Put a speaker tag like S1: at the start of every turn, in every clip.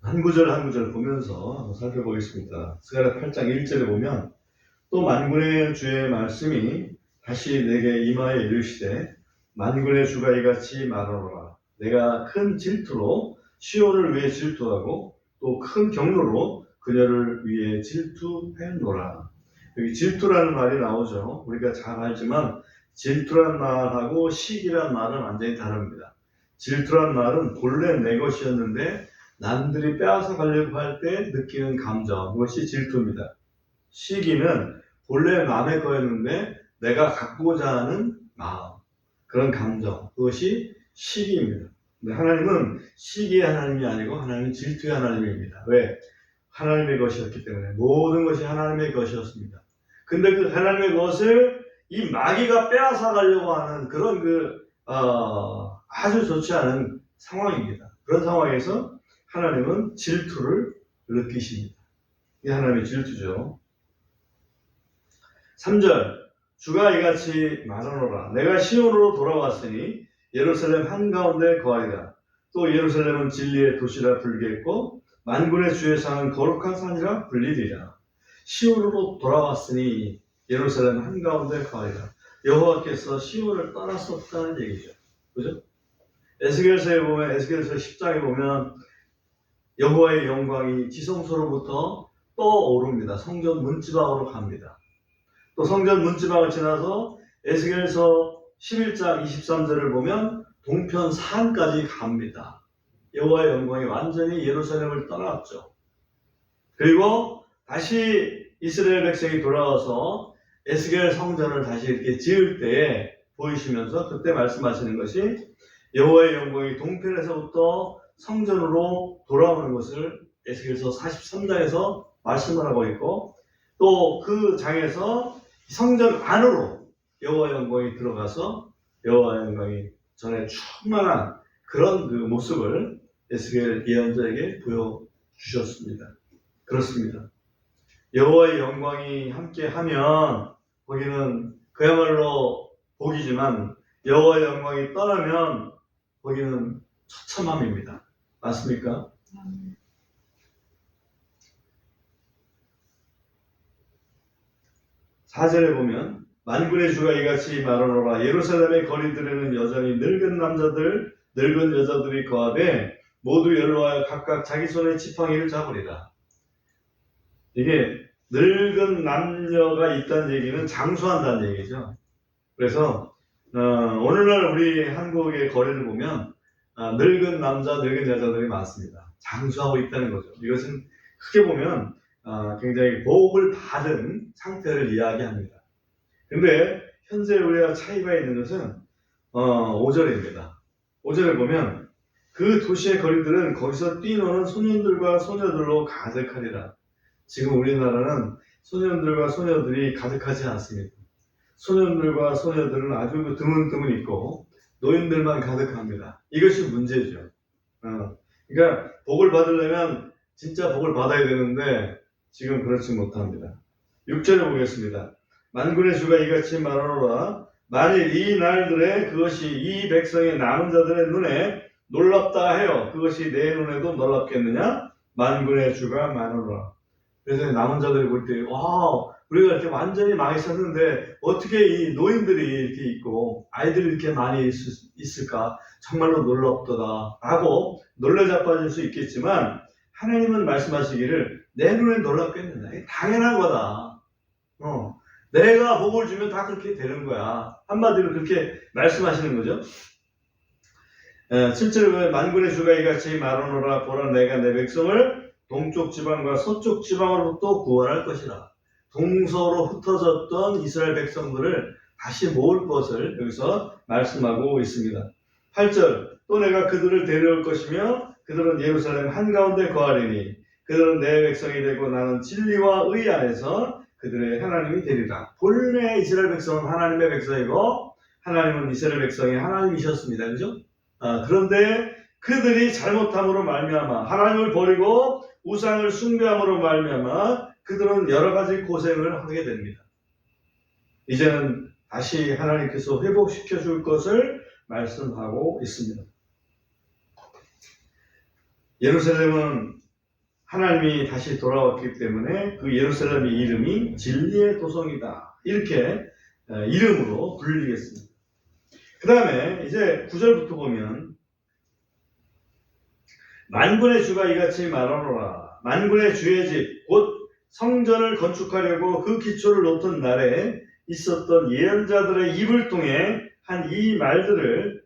S1: 한 구절 한 구절 보면서 한번 살펴보겠습니다. 스가랴 8장 1절에 보면 또 만군의 주의 말씀이 다시 내게 임하여 이르시되 만군의 주가 이같이 말하노라. 내가 큰 질투로 시온을 위해 질투하고 또 큰 경로로 그녀를 위해 질투했노라. 여기 질투라는 말이 나오죠. 우리가 잘 알지만 질투란 말하고 시기란 말은 완전히 다릅니다. 질투란 말은 본래 내 것이었는데 남들이 빼앗아 가려고 할 때 느끼는 감정, 그것이 질투입니다. 시기는 본래 남의 거였는데 내가 갖고자 하는 마음, 그런 감정, 그것이 시기입니다. 근데 하나님은 시기의 하나님이 아니고 하나님은 질투의 하나님입니다. 왜? 하나님의 것이었기 때문에. 모든 것이 하나님의 것이었습니다. 근데 그 하나님의 것을 이 마귀가 빼앗아 가려고 하는 그런 아주 좋지 않은 상황입니다. 그런 상황에서 하나님은 질투를 느끼십니다. 이게 하나님의 질투죠. 3절, 주가 이같이 말하노라. 내가 시온으로 돌아왔으니 예루살렘 한가운데 거하리라. 또 예루살렘은 진리의 도시라 불리겠고 만군의 주의 상은 거룩한 산이라 불리리라. 시온으로 돌아왔으니 예루살렘 한가운데 거하리라. 여호와께서 시온을 떠났었다는 얘기죠. 그죠? 에스겔서에 보면, 에스겔서 10장에 보면 여호와의 영광이 지성소로부터 떠오릅니다. 성전 문지방으로 갑니다. 또 성전 문지방을 지나서 에스겔서 11장 23절을 보면 동편 산까지 갑니다. 여호와의 영광이 완전히 예루살렘을 떠났죠. 그리고 다시 이스라엘 백성이 돌아와서 에스겔 성전을 다시 이렇게 지을 때에 보이시면서 그때 말씀하시는 것이 여호와의 영광이 동편에서부터 성전으로 돌아오는 것을 에스겔서 43장에서 말씀을 하고 있고 또 그 장에서 성전 안으로 여호와의 영광이 들어가서 여호와의 영광이 전에 충만한 그런 그 모습을 에스겔 예언자에게 보여주셨습니다. 그렇습니다. 여호와의 영광이 함께하면 거기는 그야말로 복이지만 여호와의 영광이 떠나면 거기는 처참함입니다. 맞습니까? 4절에 보면 만군의 주가 이같이 말하노라. 예루살렘의 거리들에는 여전히 늙은 남자들, 늙은 여자들이 거하되 모두 연로하여 각각 자기 손에 지팡이를 잡으리라. 이게 늙은 남녀가 있다는 얘기는 장수한다는 얘기죠. 그래서 오늘날 우리 한국의 거리를 보면 늙은 남자, 늙은 여자들이 많습니다. 장수하고 있다는 거죠. 이것은 크게 보면 굉장히 복을 받은 상태를 이야기합니다. 근데 현재 우리가 차이가 있는 것은 5절입니다. 5절을 보면 그 도시의 거리들은 거기서 뛰노는 소년들과 소녀들로 가득하리라. 지금 우리나라는 소년들과 소녀들이 가득하지 않습니다. 소년들과 소녀들은 아주 드문드문 있고 노인들만 가득합니다. 이것이 문제죠. 그러니까 복을 받으려면 진짜 복을 받아야 되는데 지금 그렇지 못합니다. 6절에 보겠습니다. 만군의 주가 이같이 말하노라. 만일 이 날들에 그것이 이 백성의 남은 자들의 눈에 놀랍다 하여 그것이 내 눈에도 놀랍겠느냐? 만군의 주가 말하노라. 그래서 남은 자들이 볼 때 와, 우리가 이렇게 완전히 망했었는데 어떻게 이 노인들이 이렇게 있고 아이들이 이렇게 많이 있을까? 정말로 놀랍도다 라고 놀래 자빠질 수 있겠지만 하나님은 말씀하시기를 내 눈에 놀랍겠느냐? 당연한 거다. 내가 복을 주면 다 그렇게 되는 거야. 한마디로 그렇게 말씀하시는 거죠. 7절에 보면 만군의 주가 이같이 말하노라. 보라 내가 내 백성을 동쪽 지방과 서쪽 지방으로부터 구원할 것이라. 동서로 흩어졌던 이스라엘 백성들을 다시 모을 것을 여기서 말씀하고 있습니다. 8절 또 내가 그들을 데려올 것이며 그들은 예루살렘 한가운데 거하리니 그들은 내 백성이 되고 나는 진리와 의 안에서 그들의 하나님이 되리라. 본래 이스라엘 백성은 하나님의 백성이고 하나님은 이스라엘 백성의 하나님이셨습니다. 그죠? 그런데 그들이 잘못함으로 말미암아 하나님을 버리고 우상을 숭배함으로 말미암아 그들은 여러 가지 고생을 하게 됩니다. 이제는 다시 하나님께서 회복시켜 줄 것을 말씀하고 있습니다. 예루살렘은 하나님이 다시 돌아왔기 때문에 그 예루살렘의 이름이 진리의 도성이다. 이렇게 이름으로 불리겠습니다. 그 다음에 이제 9절부터 보면 만군의 주가 이같이 말하노라. 만군의 주의 집 곧 성전을 건축하려고 그 기초를 놓던 날에 있었던 예언자들의 입을 통해 한 이 날들에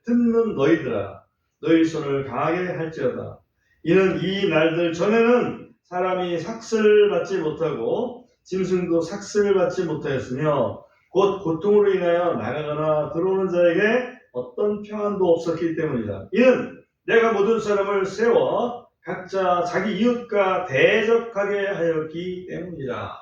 S1: 듣는 너희들아, 너희 손을 강하게 할지어다. 이는 이 날들 전에는 사람이 삭슬 받지 못하고 짐승도 삭슬 받지 못하였으며 곧 고통으로 인하여 나가거나 들어오는 자에게 어떤 평안도 없었기 때문이다. 이는 내가 모든 사람을 세워 각자 자기 이웃과 대적하게 하였기 때문이라.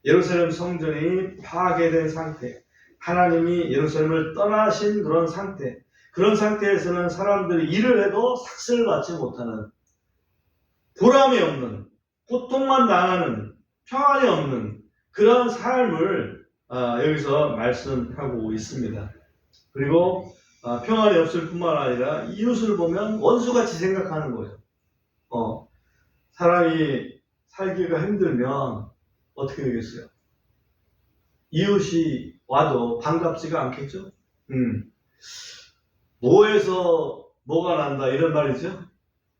S1: 예루살렘 성전이 파괴된 상태, 하나님이 예루살렘을 떠나신 그런 상태, 그런 상태에서는 사람들이 일을 해도 삭슬 받지 못하는, 보람이 없는, 고통만 당하는, 평안이 없는 그런 삶을 여기서 말씀하고 있습니다. 그리고 평안이 없을 뿐만 아니라 이웃을 보면 원수같이 생각하는 거예요. 사람이 살기가 힘들면 어떻게 되겠어요? 이웃이 와도 반갑지가 않겠죠? 뭐에서 뭐가 난다 이런 말이죠?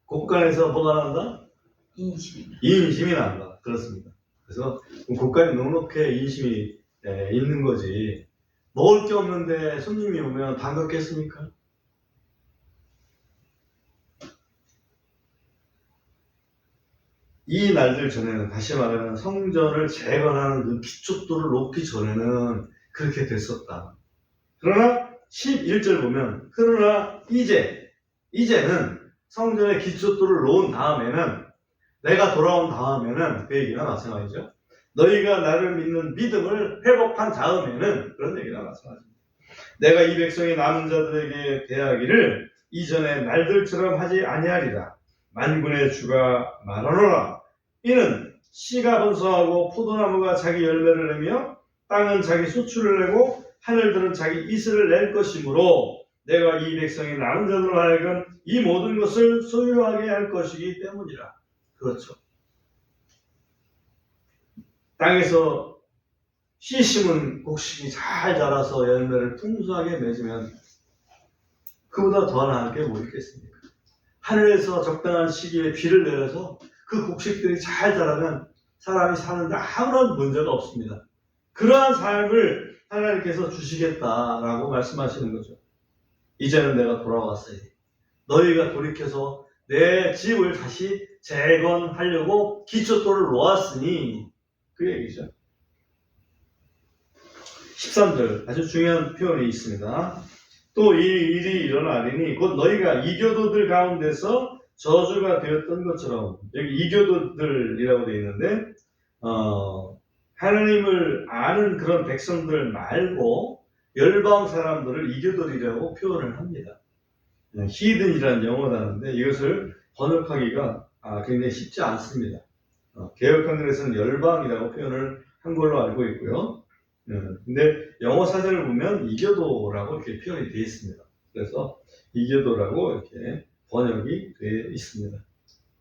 S1: 곡간에서 뭐가 난다? 인심이 난다. 그렇습니다. 그래서 곡간이 넉넉해 인심이 있는 거지. 먹을 게 없는데 손님이 오면 반갑겠습니까? 이 날들 전에는, 다시 말하면 성전을 재건하는 그 기초돌을 놓기 전에는 그렇게 됐었다. 그러나 11절 보면 그러나 이제는 성전의 기초돌을 놓은 다음에는, 내가 돌아온 다음에는, 그 얘기나 마찬가지죠. 너희가 나를 믿는 믿음을 회복한 다음에는, 그런 얘기나 마찬가지입니다. 내가 이 백성의 남은 자들에게 대하기를 이전의 날들처럼 하지 아니하리라. 만군의 주가 말하노라. 이는 씨가 번성하고 포도나무가 자기 열매를 내며 땅은 자기 소출을 내고 하늘들은 자기 이슬을 낼 것이므로 내가 이 백성의 남은 자들로 하여금 이 모든 것을 소유하게 할 것이기 때문이라. 그렇죠. 땅에서 씨 심은 곡식이 잘 자라서 열매를 풍성하게 맺으면 그보다 더 나은 게 뭐 있겠습니까? 하늘에서 적당한 시기에 비를 내려서 그 곡식들이 잘 자라면 사람이 사는데 아무런 문제가 없습니다. 그러한 삶을 하나님께서 주시겠다라고 말씀하시는 거죠. 이제는 내가 돌아왔으니 너희가 돌이켜서 내 집을 다시 재건하려고 기초돌을 놓았으니, 그 얘기죠. 13절 아주 중요한 표현이 있습니다. 또 이 일이 일어나리니 곧 너희가 이교도들 가운데서 저주가 되었던 것처럼, 여기 이교도들이라고 되어 있는데 하나님을 아는 그런 백성들 말고 열방 사람들을 이교도들이라고 표현을 합니다. 히든이라는 영어 단어인데 이것을 번역하기가 굉장히 쉽지 않습니다. 개역한글에서는 열방이라고 표현을 한 걸로 알고 있고요. 근데 영어 사전을 보면 이교도라고 이렇게 표현이 되어 있습니다. 그래서 이교도라고 이렇게 번역이 되어 있습니다.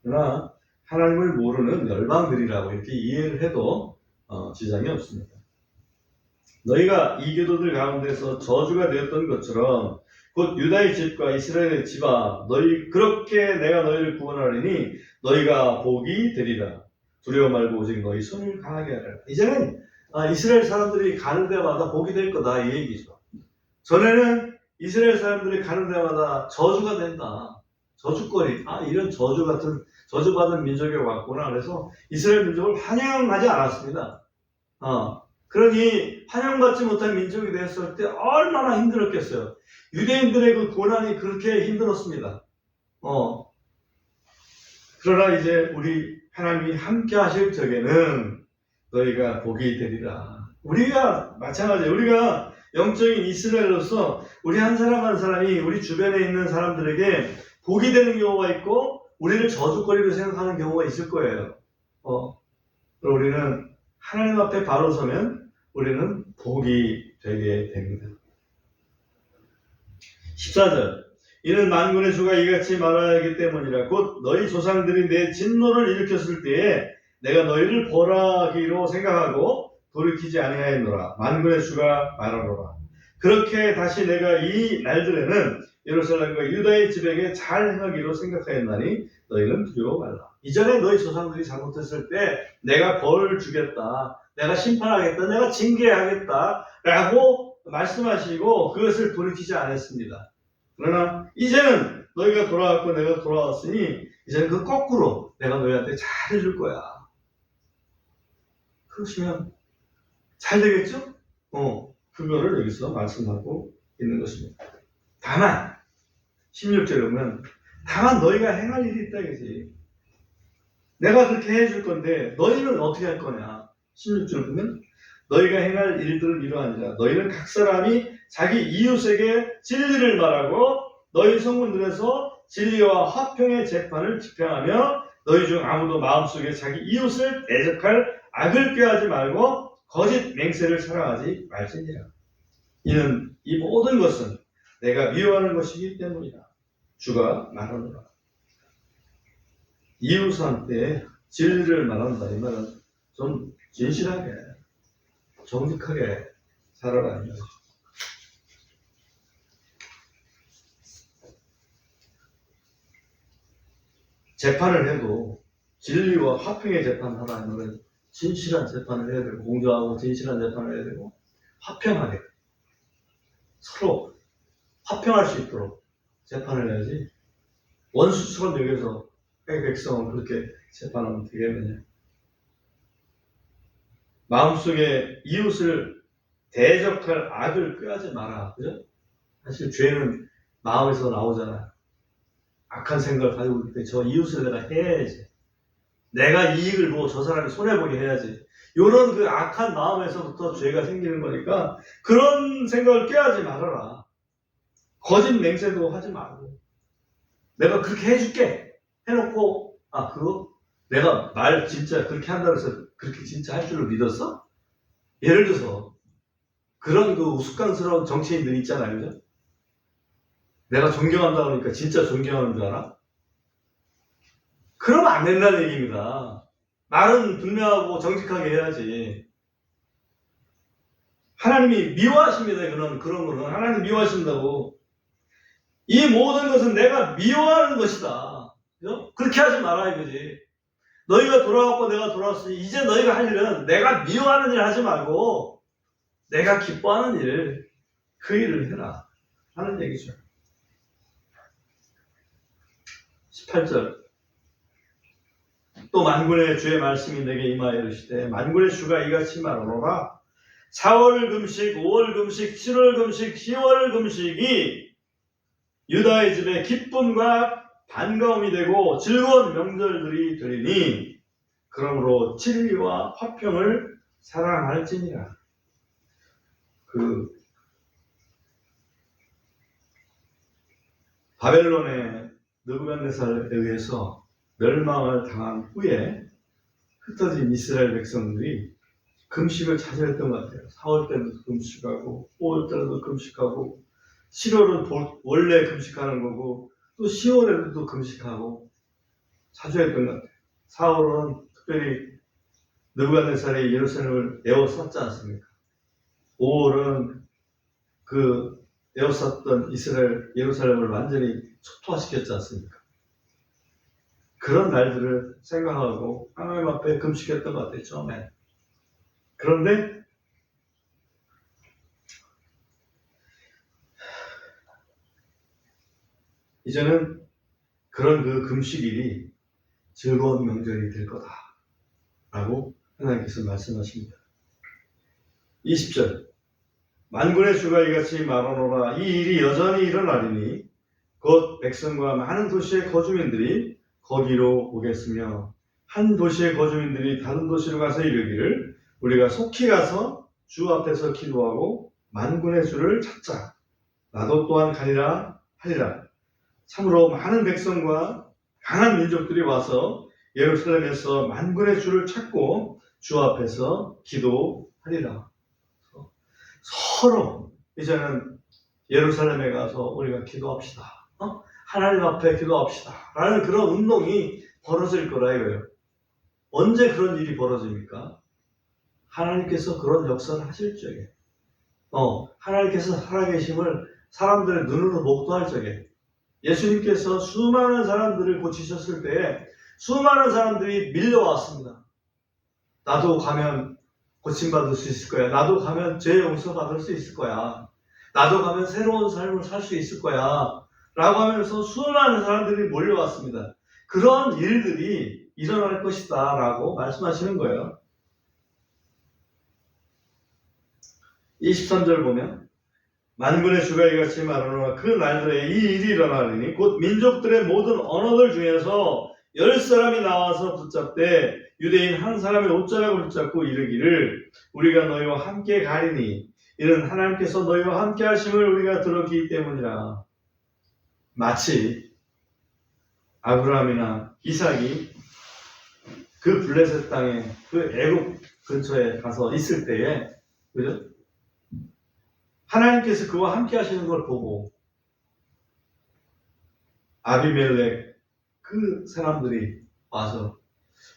S1: 그러나 하나님을 모르는 열방들이라고 이렇게 이해를 해도 지장이 없습니다. 너희가 이교도들 가운데서 저주가 되었던 것처럼 곧 유다의 집과 이스라엘의 집아 너희 그렇게 내가 너희를 구원하리니 너희가 복이 되리라. 두려워 말고 오직 너희 손을 강하게 하라. 이제는 이스라엘 사람들이 가는 데마다 복이 될 거다, 이 얘기죠. 전에는 이스라엘 사람들이 가는 데마다 저주가 된다. 저주거리. 이런 저주받은 민족이 왔구나. 그래서 이스라엘 민족을 환영하지 않았습니다. 그러니 환영받지 못한 민족이 됐을 때 얼마나 힘들었겠어요. 유대인들의 그 고난이 그렇게 힘들었습니다. 그러나 이제 우리 하나님이 함께 하실 적에는 너희가 복이 되리라. 우리가 마찬가지예요. 우리가 영적인 이스라엘로서 우리 한 사람 한 사람이 우리 주변에 있는 사람들에게 복이 되는 경우가 있고 우리를 저주거리로 생각하는 경우가 있을 거예요. 그럼 우리는 하나님 앞에 바로 서면 우리는 복이 되게 됩니다. 14절 이는 만군의 주가 이같이 말하여 하기 때문이라. 곧 너희 조상들이 내 진노를 일으켰을 때에 내가 너희를 벌하기로 생각하고 돌이키지 아니하였노라. 만군의 주가 말하노라. 그렇게 다시 내가 이 날들에는 예루살렘과 유다의 집에게 잘 행하기로 생각하였나니 너희는 두려워 말라. 이전에 너희 조상들이 잘못했을 때 내가 벌 주겠다, 내가 심판하겠다, 내가 징계하겠다 라고 말씀하시고 그것을 돌이키지 않았습니다. 그러나 이제는 너희가 돌아왔고 내가 돌아왔으니 이제는 그 거꾸로 내가 너희한테 잘해줄 거야. 그러시면 잘 되겠죠? 그거를 여기서 말씀하고 있는 것입니다. 다만 16절에 보면 다만 너희가 행할 일이 있다 이거지. 내가 그렇게 해줄 건데 너희는 어떻게 할 거냐. 16절 보면 너희가 행할 일들은 이러하니라. 너희는 각 사람이 자기 이웃에게 진리를 말하고 너희 성문들에서 진리와 화평의 재판을 집행하며 너희 중 아무도 마음속에 자기 이웃을 대적할 악을 꾀하지 말고 거짓 맹세를 사랑하지 말지니라. 이는 이 모든 것은 내가 미워하는 것이기 때문이다. 주가 말하노라. 이웃한테 진리를 말한다. 이 말은 좀 진실하게 정직하게 살아라. 이 말이죠. 재판을 해도 진리와 화평의 재판을 하라 하면 진실한 재판을 해야 되고 공정하고 진실한 재판을 해야 되고 화평하게 서로 화평할 수 있도록 재판을 해야지 원수처럼 여기서 백성은 그렇게 재판하면 되겠느냐. 마음속에 이웃을 대적할 악을 꾀하지 마라. 그죠? 사실 죄는 마음에서 나오잖아요. 악한 생각을 가지고 있을 때 저 이웃을 내가 해야지. 내가 이익을 보고 저 사람이 손해보게 해야지. 이런 그 악한 마음에서부터 죄가 생기는 거니까 그런 생각을 꾀하지 말아라. 거짓 맹세도 하지 말고 내가 그렇게 해줄게 해놓고 그거 내가 말 진짜 그렇게 한다고 해서 그렇게 진짜 할 줄로 믿었어? 예를 들어서 그런 그 우스꽝스러운 정치인들 있잖아요. 그죠? 내가 존경한다 그러니까 진짜 존경하는 줄 알아? 그러면 안 된다는 얘기입니다. 말은 분명하고 정직하게 해야지. 하나님이 미워하십니다. 그런 거는 하나님 미워하신다고. 이 모든 것은 내가 미워하는 것이다. 그죠? 그렇게 하지 마라 이거지. 너희가 돌아왔고 내가 돌아왔으니 이제 너희가 할 일은 내가 미워하는 일 하지 말고 내가 기뻐하는 일, 그 일을 해라 하는 얘기죠. 18절 또 만군의 주의 말씀이 내게 임하여 이르시되 만군의 주가 이같이 말하노라. 4월 금식, 5월 금식, 7월 금식, 10월 금식이 유다의 집에 기쁨과 반가움이 되고 즐거운 명절들이 되리니 그러므로 진리와 화평을 사랑할지니라. 바벨론의 느부갓네살에 의해서 멸망을 당한 후에 흩어진 이스라엘 백성들이 금식을 자주 했던 것 같아요. 4월 때도 금식하고 5월 때도 금식하고 7월은 원래 금식하는 거고 또 10월에도 또 금식하고 자주 했던 것 같아요. 4월은 특별히 느부갓네살이 예루살렘을 에워쌌지 않습니까? 5월은 그 에워쌌던 예루살렘을 완전히 초토화시켰지 않습니까? 그런 날들을 생각하고 하나님 앞에 금식했던 것 같아요, 처음에. 그런데 이제는 그런 그 금식일이 즐거운 명절이 될 거다 라고 하나님께서 말씀하십니다. 20절 만군의 주가 이같이 말하노라. 이 일이 여전히 일어나리니 곧 백성과 많은 도시의 거주민들이 거기로 오겠으며 한 도시의 거주민들이 다른 도시로 가서 이르기를 우리가 속히 가서 주 앞에서 기도하고 만군의 주를 찾자. 나도 또한 가리라 하리라. 참으로 많은 백성과 강한 민족들이 와서 예루살렘에서 만군의 주를 찾고 주 앞에서 기도하리라. 서로 이제는 예루살렘에 가서 우리가 기도합시다. 하나님 앞에 기도합시다 라는 그런 운동이 벌어질 거라 이거예요. 언제 그런 일이 벌어집니까? 하나님께서 그런 역사를 하실 적에, 하나님께서 살아계심을 사람들의 눈으로 목도할 적에, 예수님께서 수많은 사람들을 고치셨을 때에 수많은 사람들이 밀려왔습니다. 나도 가면 고침받을 수 있을 거야. 나도 가면 죄 용서받을 수 있을 거야. 나도 가면 새로운 삶을 살 수 있을 거야. 라고 하면서 수많은 사람들이 몰려왔습니다. 그런 일들이 일어날 것이다 라고 말씀하시는 거예요. 23절 보면 만군의 주가 이같이 말하노라. 그 날들에 이 일이 일어나리니 곧 민족들의 모든 언어들 중에서 10사람이 나와서 붙잡되 유대인 한 사람의 옷자락을 붙잡고 이르기를 우리가 너희와 함께 가리니 이는 하나님께서 너희와 함께 하심을 우리가 들었기 때문이라. 마치 아브라함이나 이삭이 그 블레셋 땅에 그 애굽 근처에 가서 있을 때에, 그죠? 하나님께서 그와 함께 하시는 걸 보고 아비멜렉 그 사람들이 와서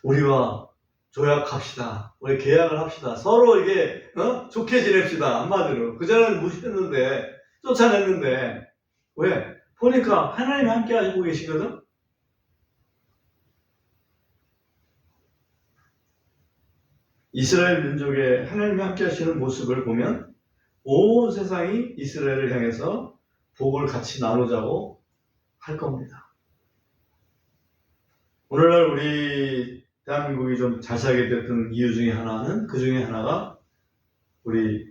S1: 우리와 조약합시다. 우리 계약을 합시다. 서로 이게 좋게 지냅시다. 한마디로. 그전에는 무시했는데, 쫓아냈는데, 왜? 보니까 하나님이 함께 하시고 계시거든? 이스라엘 민족의 하나님이 함께 하시는 모습을 보면 온 세상이 이스라엘을 향해서 복을 같이 나누자고 할 겁니다. 오늘날 우리 대한민국이 좀 잘 살게 됐던 이유 중에 하나는, 그 중에 하나가 우리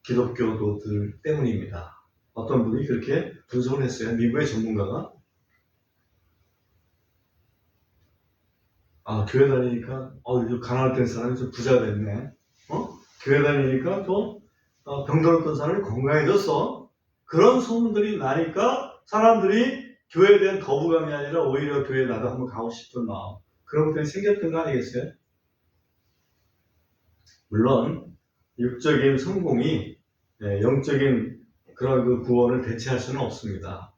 S1: 기독교도들 때문입니다. 어떤 분이 그렇게 분석을 했어요. 미국의 전문가가. 교회 다니니까 요즘 가난했던 사람이 좀 부자가 됐네. 교회 다니니까 또 병들었던 사람이 건강해졌어. 그런 소문들이 나니까 사람들이 교회에 대한 거부감이 아니라 오히려 교회에 나도 한번 가고 싶은 마음, 그런 것들이 생겼던 거 아니겠어요? 물론 육적인 성공이 영적인 그런 그 구원을 대체할 수는 없습니다.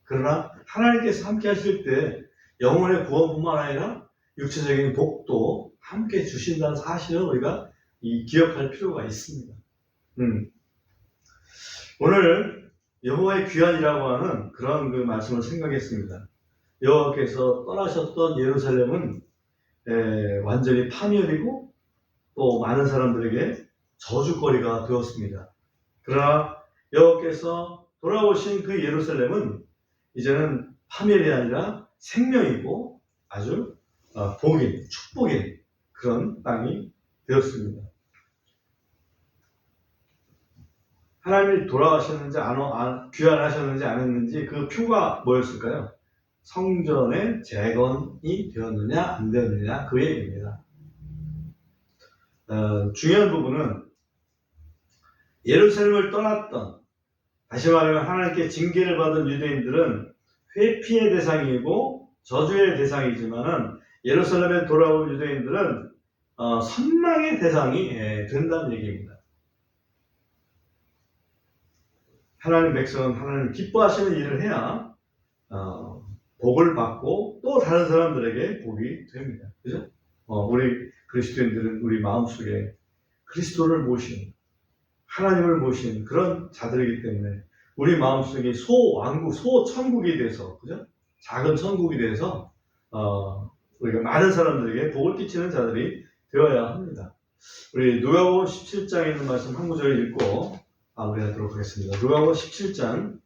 S1: 그러나 하나님께서 함께 하실 때 영혼의 구원뿐만 아니라 육체적인 복도 함께 주신다는 사실을 우리가 기억할 필요가 있습니다. 오늘 여호와의 귀환이라고 하는 그런 그 말씀을 생각했습니다. 여호와께서 떠나셨던 예루살렘은 완전히 파멸이고 또 많은 사람들에게 저주거리가 되었습니다. 그러나 여호와께서 돌아오신 그 예루살렘은 이제는 파멸이 아니라 생명이고 아주 복인, 축복인 그런 땅이 되었습니다. 하나님이 돌아가셨는지 귀환하셨는지 안 했는지 그 표가 뭐였을까요? 성전의 재건이 되었느냐 안 되었느냐 그 얘기입니다. 중요한 부분은 예루살렘을 떠났던, 다시 말하면 하나님께 징계를 받은 유대인들은 회피의 대상이고 저주의 대상이지만은 예루살렘에 돌아온 유대인들은 선망의 대상이 된다는 얘기입니다. 하나님 백성은 하나님 기뻐하시는 일을 해야 복을 받고 또 다른 사람들에게 복이 됩니다. 그죠? 우리 그리스도인들은 우리 마음속에 그리스도를 모신, 하나님을 모신 그런 자들이기 때문에 우리 마음속에 소왕국, 소천국이 돼서, 그죠? 작은 천국이 돼서 우리가 많은 사람들에게 복을 끼치는 자들이 되어야 합니다. 우리 누가복음 17장에 있는 말씀 한 구절 읽고 마무리하도록 하겠습니다. 누가복음 17장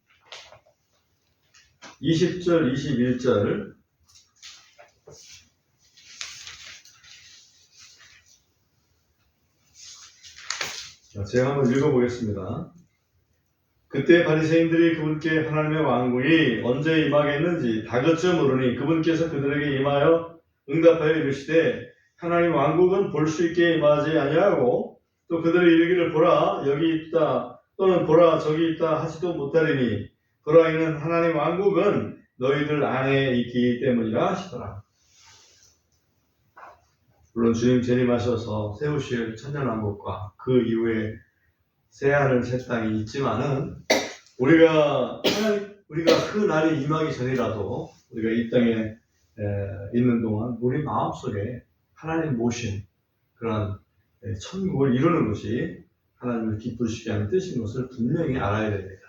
S1: 20절, 21절. 제가 한번 읽어보겠습니다. 그때 바리새인들이 그분께 하나님의 왕국이 언제 임하겠는지 다그쳐 물으니 그분께서 그들에게 임하여 응답하여 이르시되 하나님 왕국은 볼 수 있게 임하지 아니하고 또 그들이 이르기를 보라 여기 있다 또는 보라 저기 있다 하지도 못하리니 보라 이는 하나님 왕국은 너희들 안에 있기 때문이라 하시더라. 물론 주님 재림하셔서 세우실 천년왕국과 그 이후에 새하늘 새 땅이 있지만은 우리가 우리가 그 날이 임하기 전이라도 우리가 이 땅에 있는 동안 우리 마음속에 하나님 모신 그런 천국을 이루는 것이 하나님을 기쁘시게 하는 뜻인 것을 분명히 알아야 됩니다.